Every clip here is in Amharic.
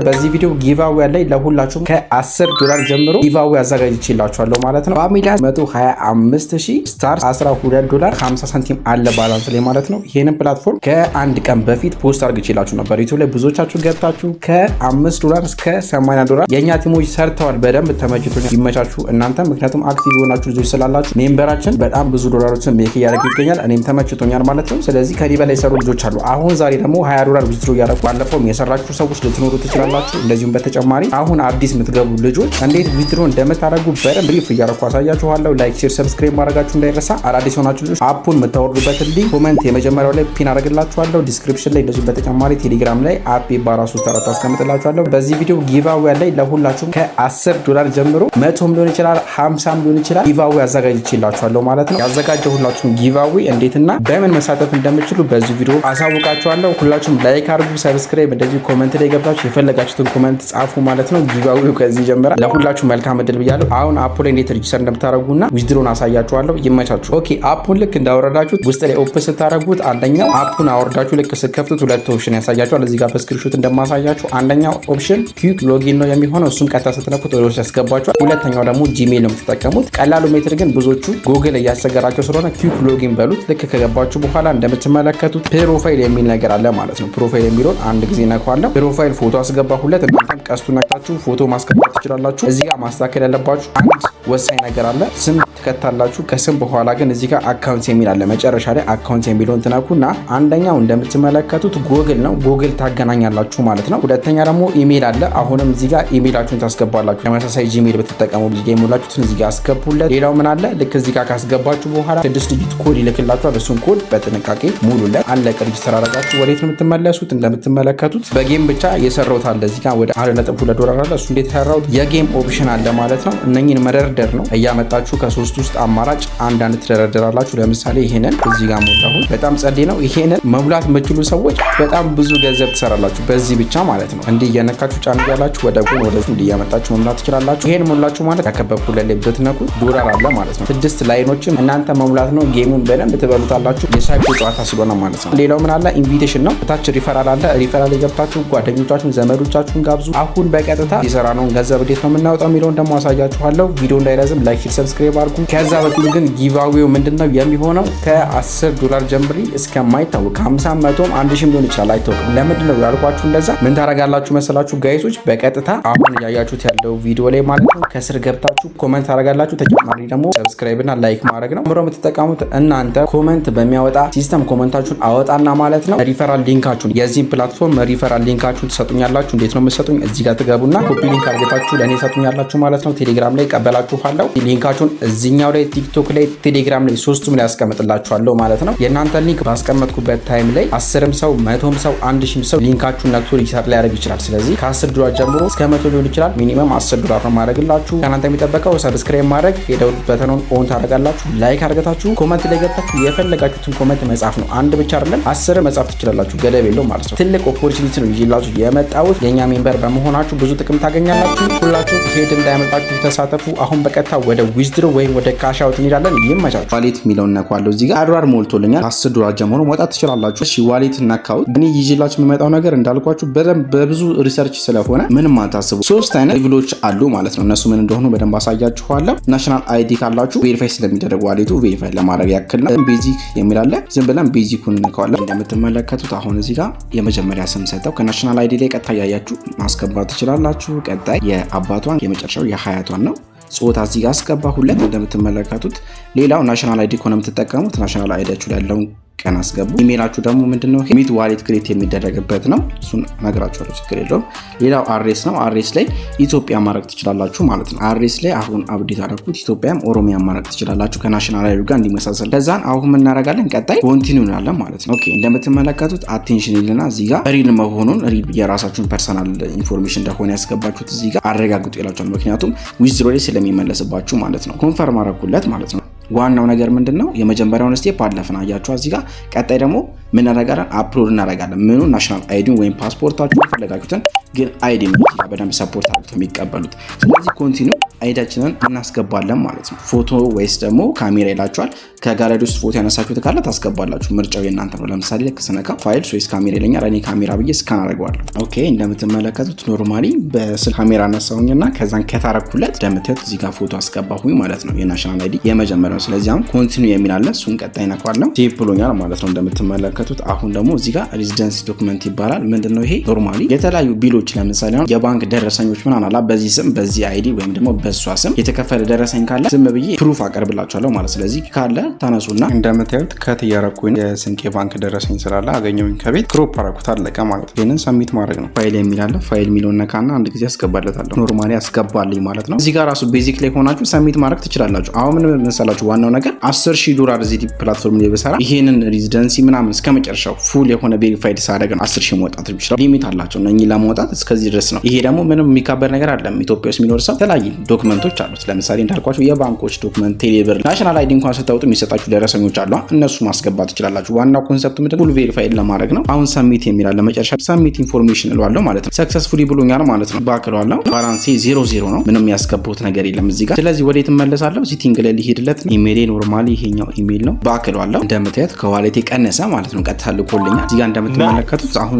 በዚህ ቪዲዮ ጊቫዌ ላይ ለሁላችሁም ከ$10 ጀምሮ ጊቫዌ አዘጋጅቼላችኋለሁ ማለት ነው። ፋሚሊያስ 125,000 ስታርስ $12.50 አለ ባላንስ ላይ ማለት ነው። ይሄንን ፕላትፎርም ከአንድ ቀን በፊት ፖስት አድርጌላችሁ ነበር ዩቲዩብ ላይ ብዙዎቻችሁ ገብታችሁ ከ$5 እስከ $80 የኛ ቲሞች ሰርተዋል። በደንብ ተመችቶኛል። ይመቻችሁ እናንተ ምክንያቱም አክቲቭ የሆናችሁ ልጆች ስላላችሁ ሜምበራችን በጣም ብዙ ዶላሮችን ሜክ እያደረገ ይገኛል። እኔም ተመችቶኛል ማለት ነው። ስለዚህ ከኔ በላይ የሰሩ ልጆች አሉ። አሁን ዛሬ ደግሞ $20 ዊዝድሮ እያደረኩ ባለፈውም የሰራችሁ ሰዎች ልትኖሩ ትችላላችሁ። እንደዚሁም በተጨማሪ አሁን አዲስ የምትገቡ ልጆች እንዴት ዊዝድሮ እንደምታደርጉ በደንብ ብሪፍ እያደረኩ አሳያችኋለሁ። ላይክ፣ ሼር፣ ሰብስክራይብ ማድረጋችሁ እንዳይረሳ። አዳዲስ ሆናችሁ ልጆች አፑን የምታወርዱበትን ሊንክ ኮሜንት የመጀመሪያው ላይ ፒን አደርግላችኋለሁ። ዲስክሪፕሽን ላይ እንደዚሁም በተጨማሪ ቴሌግራም ላይ አፕ ባራሱ ተራታ አስቀምጥላችኋለሁ። በዚህ ቪዲዮ ጊቫዌ ላይ ለሁላችሁም ከ$10 ጀምሮ 100 ሊሆን ይችላል 50 ሊሆን ይችላል ጊቫዌ አዘጋጅቼላችኋለሁ ማለት ነው። ያዘጋጀሁላችሁም ጊቫዌ እንዴትና በምን መሳተፍ እንደምትችሉ በዚህ ቪዲዮ አሳውቃችኋለሁ። ሁላችሁም ላይክ አድርጉ፣ ሰብስክራይብ እንደዚህ ኮሜንት ላይ ገብታችሁ የፈለጋችሁትን ኮሜንት ጻፉ ማለት ነው። ጊቫዌው ከዚህ ጀምራ ለሁላችሁ መልካም እድል ብያለሁ። አሁን አፑ ላይ እንዴት ሬጂስተር እንደምታደርጉና ዊዝድሮን አሳያችኋለሁ። ይመቻችሁ። ኦኬ አፑን ልክ እንዳወረዳችሁት ውስጥ ላይ ኦፕን ስታደርጉት አንደኛው አፑን አወርዳችሁ ልክ ስትከፍቱት ሁለት ኦፕሽን ያሳያችኋል። እዚህ ጋር በስክሪንሾት እንደማሳያችሁ አንደኛው ኦፕሽን ኩዊክ ሎጊን ነው የሚሆነው። እሱም ቀጥታ ስትነኩት ወደ ውስጥ ያስገባችኋል። ሁለተኛው ደግሞ ጂሜል ነው የምትጠቀሙት። ቀላሉ ሜትር ግን ብዙዎቹ ጉግል እያስቸገራቸው ስለሆነ ኩዊክ ሎጊን በሉት። ልክ ከገባችሁ በኋላ እንደምትመለከቱት ፕሮፋይል የሚል ነገር አለ ማለት ነው። ፕሮፋይል የሚለውን አንድ ጊዜ ነካዋለሁ። ፕሮፋይል ፎቶ አስገባሁለት። እናንተም ቀስቱ ነካችሁ ፎቶ ማስገባት ትችላላችሁ። እዚህ ጋር ማስተካከል ያለባችሁ አንድ ወሳኝ ነገር አለ። ስም ትከታላችሁ። ከስም በኋላ ግን እዚህ ጋር አካውንት የሚል አለ። መጨረሻ ላይ አካውንት የሚለውን ትነኩና አንደኛው እንደምትመለከቱት ጉግል ነው። ጉግል ታገናኛላችሁ ማለት ነው። ሁለተኛ ደግሞ ኢሜል አለ። አሁንም እዚህ ጋር ኢሜላችሁን ታስገባላችሁ። ተመሳሳይ ጂሜል ብትጠቀሙ እዚህ ጋር የሞላችሁትን እዚህ ጋር አስገቡለት። ሌላው ምን አለ ልክ እዚህ ጋር ካስገባችሁ በኋላ 6 ዲጂት ኮድ ይልክላችኋል። እሱን ኮድ በጥንቃቄ ሙሉለት። አለቀ። ሬጂስተር አደረጋችሁ። ወዴት ነው የምትመለሱት? እንደምትመለከቱት በጌም ብቻ የሰራሁት አለ። እዚህ ጋር ወደ $1.2 አለ። እሱ እንዴት ሰራሁት? የጌም ኦፕሽን አለ ማለት ነው። እነኚህን መደርደር ነው። እያመጣችሁ ከሶስት ውስጥ አማራጭ አንዳንድ ትደረደራላችሁ። ለምሳሌ ይሄንን እዚህ ጋር ሞላሁት። በጣም ጸዴ ነው። ይሄንን መሙላት የምትችሉ ሰዎች በጣም ብዙ ገንዘብ ትሰራላችሁ በዚህ ብቻ ማለት ነው። እንዲህ እየነካችሁ ጫን እያላችሁ ወደ ጎን ወደ እንዲህ እያመጣችሁ መሙላት ትችላላችሁ። ይሄን ሞላችሁ ማለት ያከበብኩለት ላይ ብትነኩ ዶላር አለ ማለት ነው። 6 ላይኖችን እናንተ መሙላት ነው። ጌሙን በደንብ ትበሉታላችሁ። የሳይኮ ጨዋታ ስለሆነ ማለት ነው። ሌላው ምን አለ ኢንቪቴሽን ነው። ታች ሪፈራል አለ። ሪፈራል ገብታችሁ ጓደኞቻችሁን ዘመዶቻችሁን ጋብዙ። አሁን በቀጥታ የሰራነውን ገንዘብ እንዴት ነው የምናወጣው የሚለውን ደግሞ አሳያችኋለሁ። ቪዲዮ እንዳይረዝም ላይክ፣ ሰብስክራይብ አድርጉ። ከዛ በፊት ግን ጊቫዌው ምንድነው የሚሆነው ከ$10 ጀምሪ እስከማይታወቅ 50 100 1000 ሊሆን ይችላል አይታወቅም። ለምንድነው ያልኳችሁ እንደዛ? ምን ታረጋላችሁ መሰላችሁ ጋይሶች? በቀጥታ አሁን ያያችሁት ያለው ቪዲዮ ላይ ማለት ነው ከስር ገብታችሁ ኮሜንት ታረጋላችሁ። ተጨማሪ ደግሞ ሰብስክራይብ እና ላይክ ማድረግ ነው። ምሮ የምትጠቀሙት እናንተ ኮሜንት በሚያወጣ ሲስተም ኮሜንታችሁን አወጣና ማለት ነው ሪፈራል ሊንካችሁን የዚህ ፕላትፎርም ሪፈራል ሊንካችሁን ትሰጡኛላችሁ። እንዴት ነው የምትሰጡኝ? እዚህ ጋር ትገቡና ኮፒ ሊንክ አድርጋችሁ ለኔ ሰጡኛላችሁ ማለት ነው። ቴሌግራም ላይ ቀበላችኋለሁ። ሊንካችሁን እዚህኛው ላይ ቲክቶክ ላይ ቴሌግራም ላይ ሶስቱም ላይ ያስቀምጥላችኋለሁ ማለት ነው። የእናንተ ሊንክ ባስቀመጥኩበት ታይም ላይ 10 ሰው 100 ሰው 1000 ሰው ሊንካችሁን ነክቶ ሪቻርጅ ላይ ያደርግ ይችላል። ስለዚህ ከ$10 ጀምሮ እስከ 100 ሊሆን ይችላል። ሚኒመም $10 ነው ማድረግላችሁ። ከእናንተ የሚጠበቀው ሰብስክራይብ ማድረግ፣ የደውል በተኑን ኦን ታደርጋላችሁ፣ ላይክ አድርጋችሁ ኮሜንት ላይ ገብታችሁ የፈለጋችሁትን ኮሜንት መጻፍ ነው። አንድ ብቻ አይደለም 10 መጻፍ ትችላላችሁ። ገደብ የለው ማለት ነው። ትልቅ ኦፖርቹኒቲ ነው ይዤላችሁ የመጣሁት። የኛ ሜምበር በመሆናችሁ ብዙ ጥቅም ታገኛላችሁ። ሁላችሁ ሄድ እንዳያመጣችሁ ተሳተፉ። አሁን በቀጥታ ወደ ዊዝድሮ ወይም ወደ ካሽ አውት እንሄዳለን። ይመቻችሁ። ዋሌት የሚለውን ነካዋለሁ። እዚህ ጋር $1 ሞልቶልኛል። $10 ጀምሮ መውጣት ትችላላችሁ። እሺ ዋሌት እናካውት። እኔ ይዤላችሁ የሚመጣው ነገር እንዳልኳችሁ በብዙ ሪሰርች ስለሆነ ምንም አታስቡ። 3 አይነት ሌቭሎች አሉ ማለት ነው። እነሱ ምን እንደሆኑ በደንብ አሳያችኋለሁ። ናሽናል አይዲ ካላችሁ ቬሪፋይ ስለሚደረግ ዋሌቱ ቬሪፋይ ለማድረግ ያክል ነው። ቤዚክ የሚል አለ። ዝም ብለን ቤዚኩን እንነካዋለን። እንደምትመለከቱት አሁን እዚህ ጋር የመጀመሪያ ስም ሰጠው። ከናሽናል አይዲ ላይ ቀጥታ ያያችሁ ማስገባት ትችላላችሁ። ቀጣይ የአባቷን የመጨረሻው የሀያቷን ነው። ጾታ እዚህ ጋር አስገባሁለት እንደምትመለከቱት። ሌላው ናሽናል አይዲ ከሆነ የምትጠቀሙት ናሽናል አይዲያችሁ ላይ ያለውን ቀን አስገቡ። ኢሜላችሁ ደግሞ ምንድነው ሚት ዋሌት ክሬት የሚደረግበት ነው። እሱን ነግራችኋለሁ፣ ችግር የለውም። ሌላው አሬስ ነው። አሬስ ላይ ኢትዮጵያ ማድረግ ትችላላችሁ ማለት ነው። አሬስ ላይ አሁን አብዴት አደረኩት። ኢትዮጵያም ኦሮሚያ ማድረግ ትችላላችሁ ከናሽናል አይዲ ጋር እንዲመሳሰል። ከዛን አሁን ምን እናደርጋለን? ቀጣይ ኮንቲኒው እንላለን ማለት ነው። ኦኬ እንደምትመለከቱት አቴንሽን ይልና እዚህ ጋር ሪል መሆኑን ሪል የራሳችሁን ፐርሰናል ኢንፎርሜሽን እንደሆነ ያስገባችሁት እዚህ ጋር አረጋግጡ ይላችኋል። ምክንያቱም ዊዝድሮ ላይ ስለሚመለስባችሁ ማለት ነው። ኮንፈርም አደረኩለት ማለት ነው። ዋናው ነገር ምንድነው? የመጀመሪያውን ስቴፕ አለፍን አያችሁ እዚህ ጋር። ቀጣይ ደግሞ ምን እናደርጋለን? አፕሎድ እናደርጋለን። ምኑ ናሽናል አይዲን ወይም ፓስፖርታችሁ ፈለጋችሁትን ግን አይዲ ነው በደንብ ሰፖርት አድርገው የሚቀበሉት። ስለዚህ ኮንቲኒው አይዳችንን እናስገባለን ማለት ነው። ፎቶ ወይስ ደግሞ ካሜራ ይላችኋል። ከጋለሪ ውስጥ ፎቶ ያነሳችሁት ካለ ታስገባላችሁ። ምርጫው የእናንተ ነው። ለምሳሌ ልክ ስነካ ፋይልስ ወይስ ካሜራ ይለኛል። እኔ ካሜራ ብዬ ስካን አደርገዋለሁ። ኦኬ እንደምትመለከቱት ኖርማሊ በስልክ ካሜራ አነሳሁኝና ከዛን ከታረኩለት እንደምታዩት እዚህ ጋር ፎቶ አስገባሁኝ ማለት ነው። የናሽናል አይዲ የመጀመሪያው። ስለዚህ አሁን ኮንቲኒው የሚል አለ። እሱን ቀጣይ ነካዋለሁ። ሴቭ ብሎኛል ማለት ነው እንደምትመለከቱት። አሁን ደግሞ እዚህ ጋር ሬዚደንስ ዶክመንት ይባላል። ምንድነው ይሄ? ኖርማሊ የተለያዩ ቢሎች ለምሳሌ አሁን የባንክ ደረሰኞች ምን አላ በዚህ ስም በዚህ አይዲ ወይም ደግሞ በሷ ስም የተከፈለ ደረሰኝ ካለ ዝም ብዬ ፕሩፍ አቀርብላችኋለሁ ማለት። ስለዚህ ካለ ታነሱና እንደምታዩት ከት እያረኩኝ የስንቄ ባንክ ደረሰኝ ስላለ አገኘሁኝ ከቤት ክሮፕ አረኩት አለቀ ማለት ነው። ይሄንን ሰሚት ማድረግ ነው። ፋይል የሚል አለ። ፋይል የሚለውን ነካና አንድ ጊዜ አስገባለታለሁ። ኖርማሊ አስገባልኝ ማለት ነው። እዚህ ጋር ራሱ ቤዚክ ላይ ሆናችሁ ሰሚት ማድረግ ትችላላችሁ። አሁን ምን መሰላችሁ ዋናው ነገር $10,000 እዚህ ፕላትፎርም ላይ በሰራ ይሄንን ሬዚደንሲ ምናምን እስከመጨረሻው ፉል የሆነ ቬሪፋይድ ሳደርግ ነው 10,000 መውጣት ይችላል። ሊሚት አላቸው እነኚህ ለማውጣት እስከዚህ ድረስ ነው። ይሄ ደግሞ ምንም የሚካበር ነገር አይደለም። ኢትዮጵያ ውስጥ የሚኖር ሰው የተለያዩ ዶክመንቶች አሉት። ለምሳሌ እንዳልኳችሁ የባንኮች ዶክመንት፣ ቴሌብር፣ ናሽናል አይዲ እንኳን ስታወጡ የሚሰጣችሁ ደረሰኞች አሉ። እነሱ ማስገባት ትችላላችሁ። ዋናው ኮንሰፕት ምንድነው? ፉል ቬሪፋይድ ለማድረግ ነው። አሁን ሰሚት የሚላል ለመጨረሻ ሰሚት ኢንፎርሜሽን እለዋለሁ ማለት ነው። ሰክሰስፉሊ ብሎኛል ማለት ነው። ባክ እለዋለሁ። ባላንሴ 0 ነው። ምንም ያስገባሁት ነገር የለም እዚህ ጋር። ስለዚህ ወዴት እመለሳለሁ? ሴቲንግ ላይ ሊሄድለት ነው። ኢሜይሌ ኖርማሊ ይሄኛው ኢሜይል ነው። ባክ እለዋለሁ። እንደምታዩት ከዋሌቴ ቀነሰ ማለት ነው። ቀጥታ ልኮልኛል። እዚህ ጋር እንደምትመለከቱት አሁን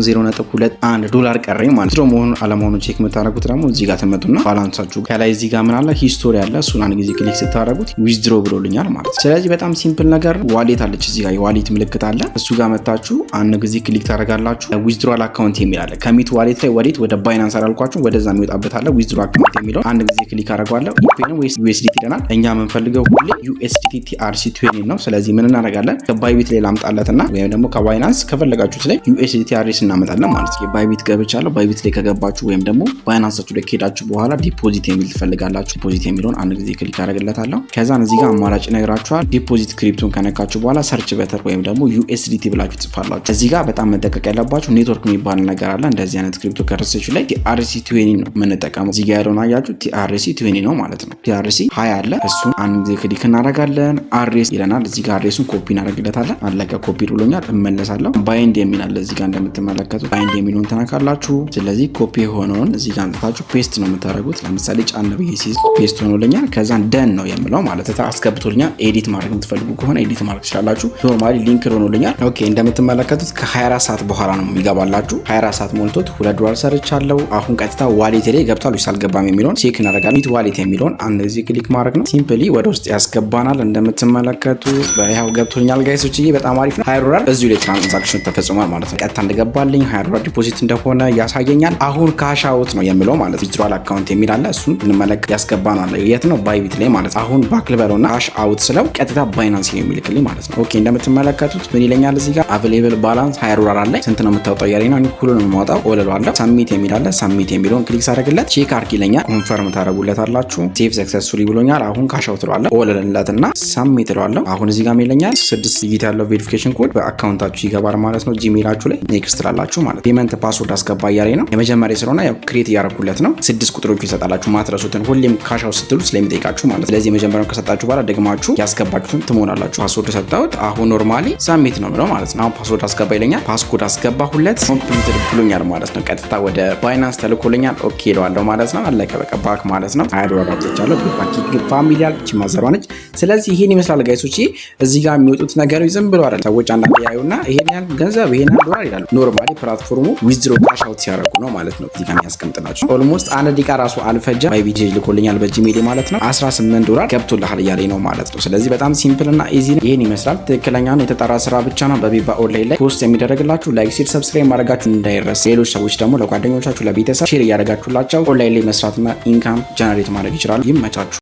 $0.21 ቀረኝ ማለት ነው። መሆኑን አለመሆኑን ቼክ የምታደርጉት ደግሞ እዚህ ጋር ትመጡና ባላንሳችሁ ከላይ እዚህ ጋር ምን አለ ሂስቶሪ አለ። እሱን አንድ ጊዜ ክሊክ ስታደርጉት ዊዝድሮ ብሎልኛል ማለት ነው። ስለዚህ በጣም ሲምፕል ነገር። ዋሌት አለች እዚህ ጋር የዋሌት ምልክት አለ። እሱ ጋር መታችሁ አንድ ጊዜ ክሊክ ታደርጋላችሁ። ዊዝድሮል አካውንት የሚል አለ። ከሚት ዋሌት ላይ ወዴት ወደ ባይናንስ አላልኳችሁ ወደዛ የሚወጣበት አለ። ዊዝድሮ አካውንት የሚለው አንድ ጊዜ ክሊክ አደርጋለሁ። ኢኩዌን ወይስ ዩኤስዲቲ ይለናል። እኛ የምንፈልገው ሁሌ ዩኤስዲቲ TRC20 ነው። ስለዚህ ምን እናደርጋለን? ከባይቢት ላይ ላምጣለትና ወይም ደግሞ ከባይናንስ ከፈለጋችሁት ላይ ዩኤስዲቲ TRC እናመጣለን ማለት ነው። ባይቢት ገብቻለሁ። ባይቢት ላይ ከገባችሁ ወይም ደግሞ ባይናንሳችሁ ላይ ከሄዳችሁ በኋላ ዲፖዚት የሚል ትፈልጋላችሁ። ዲፖዚት የሚለውን አንድ ጊዜ ክሊክ አደርግለታለሁ። ከዛን እዚህ ጋር አማራጭ ይነግራችኋል። ዲፖዚት ክሪፕቶን ከነካችሁ በኋላ ሰርች በተር ወይም ደግሞ USDT ብላችሁ ጽፋላችሁ። እዚህ ጋር በጣም መጠቀቅ ያለባችሁ ኔትወርክ የሚባል ነገር አለ። እንደዚህ አይነት ክሪፕቶ ከረንሲዎች ላይ TRC20 ነው የምንጠቀመው። እዚህ ጋር ያለውን አያችሁ TRC20 ነው ማለት ነው። TRC20 አለ። እሱን አንድ ጊዜ ክሊክ እናደርጋለን። አድሬስ ይለናል። እዚህ ጋር አድሬሱን ኮፒ እናደርግለታለን። አለቀ። ኮፒ ብሎኛል። እመለሳለሁ። ባይንድ የሚል አለ። እዚህ ጋር እንደምትመለከቱት ባይንድ የሚለውን ተነካላችሁ። ስለዚህ ኮፒ የሆነውን እዚህ ጋር አንጥታችሁ ፔስት ነው የምታደርጉት። ለምሳሌ ጫን ብዬ ሲይዝ ፔስት ሆኖልኛል። ከዛን ደን ነው የምለው ማለት ነው። አስገብቶልኛል። ኤዲት ማድረግ የምትፈልጉ ከሆነ ኤዲት ማድረግ ትችላላችሁ። ኖርማሊ ሊንክ ሆኖልኛል። ኦኬ እንደምትመለከቱት ከ24 ሰዓት በኋላ ነው የሚገባላችሁ። 24 ሰዓት ሞልቶት $2 ሰርቻለሁ። አሁን ቀጥታ ዋሌት ላይ ገብቷል ወይስ አልገባም የሚለውን ቼክ እናደርጋለን። ሚት ዋሌት የሚለውን አንድ ጊዜ ክሊክ ማድረግ ነው። ሲምፕሊ ወደ ውስጥ ያስገባናል። እንደምትመለከቱት በያው ገብቶልኛል ጋይሶች። በጣም አሪፍ ነው። $20 እዚሁ ላይ ትራንዛክሽን ተፈጽሟል ማለት ነው። ቀጥታ እንደገባልኝ $20 ዲፖዚት እንደሆነ ያሳየኛል። አሁን ካሽ አውት ነው የምለው ማለት ነው። ዊዝድሮል አካውንት የሚል አለ። እሱን እንመለከት። ያስገባናል። የት ነው? ባይቢት ላይ ማለት ነው። አሁን ባክ ልበለውና ካሽ አውት ስለው ቀጥታ ባይናንስ ነው የሚልክልኝ ማለት ነው። ኦኬ እንደምትመለከቱት ምን ይለኛል እዚህ ጋር አቬሌብል ባላንስ $20 አለ። ስንት ነው የምታወጣው እያለኝ ነው። ሁሉንም የማወጣው እለዋለሁ። ሰሚት የሚል አለ። ሰሚት የሚለውን ክሊክ ሳደርግለት ቼክ አርግ ይለኛል። ኮንፈርም ታደርጉለታላችሁ። ሴቭ ሰክሰስፉሊ ብሎኛል። አሁን ካሽ አውት እለዋለሁ። እለለትና ሰሚት እለዋለሁ። አሁን እዚህ ጋር ይለኛል 6 ዲጂት ያለው ቬሪፊኬሽን ኮድ በአካውንታችሁ ይገባል ማለት ነው። ጂሜላችሁ ላይ ኔክስት ላላችሁ ማለት ፔመንት ፓስወርድ አስገባ እያለኝ ነው። የመጀመሪያ ስለሆነ ያው ክሬት እያደረኩለት ነው። 6 ቁጥሮች ይሰጣላችሁ ማትረሱትን ሁሌም ካሽ አውት ስትሉ ስለሚጠይቃችሁ ማለት ነው። ስለዚህ የመጀመሪያውን ከሰጣችሁ በኋላ ደግማችሁ ያስገባችሁትን ትሞላላችሁ። ፓስወርድ ሰጣሁት። አሁን ኖርማሊ ሰሚት ነው ብለው ማለት ነው። አሁን ፓስወርድ አስገባ ይለኛል። ፓስኮድ አስገባሁለት። ኮምፕሊትድ ብሎኛል ማለት ነው። ቀጥታ ወደ ባይናንስ ተልኮልኛል። ኦኬ እለዋለሁ ማለት ነው። አለቀ በቃ ባክ ማለት ነው። $20 አውጥቻለሁ። ባኪ ፋሚሊያል እቺ ማዘሯ ነች። ስለዚህ ይሄን ይመስላል ጋይሶች። እዚህ ጋር የሚወጡት ነገሮች ዝም ብሎ አይደል። ሰዎች አንዳንዴ ያዩና ይሄን ያህል ገንዘብ ይሄን ያህል $1 ይላሉ። ኖርማሊ ፕላትፎርሙ ዊዝድሮ ካሽ አውት ሲያደርጉ ነው ማለት ነው። እዚህ ጋር ያስቀምጥላችሁ። ኦልሞስት 1 ደቂቃ ራሱ አልፈጀም። ባይቢጄ ልኮልኛል በጂሜል ማለት ነው። $18 ገብቶልሃል እያለኝ ነው ማለት ነው። ስለዚህ በጣም ሲምፕል እና ኢዚ ነው። ይሄን ይመስላል። ትክክለኛ ነው የተጣራ ስራ ብቻ ነው በቢባ ኦንላይን ላይ ፖስት የሚደረግላችሁ። ላይክ፣ ሼር፣ ሰብስክራይብ ማድረጋችሁ እንዳይረሳ። ሌሎች ሰዎች ደግሞ ለጓደኞቻችሁ ለቤተሰብ ሼር እያደረጋችሁላቸው ኦንላይን ላይ መስራትና ኢንካም ጀነሬት ማድረግ ይችላሉ። ይመቻችሁ።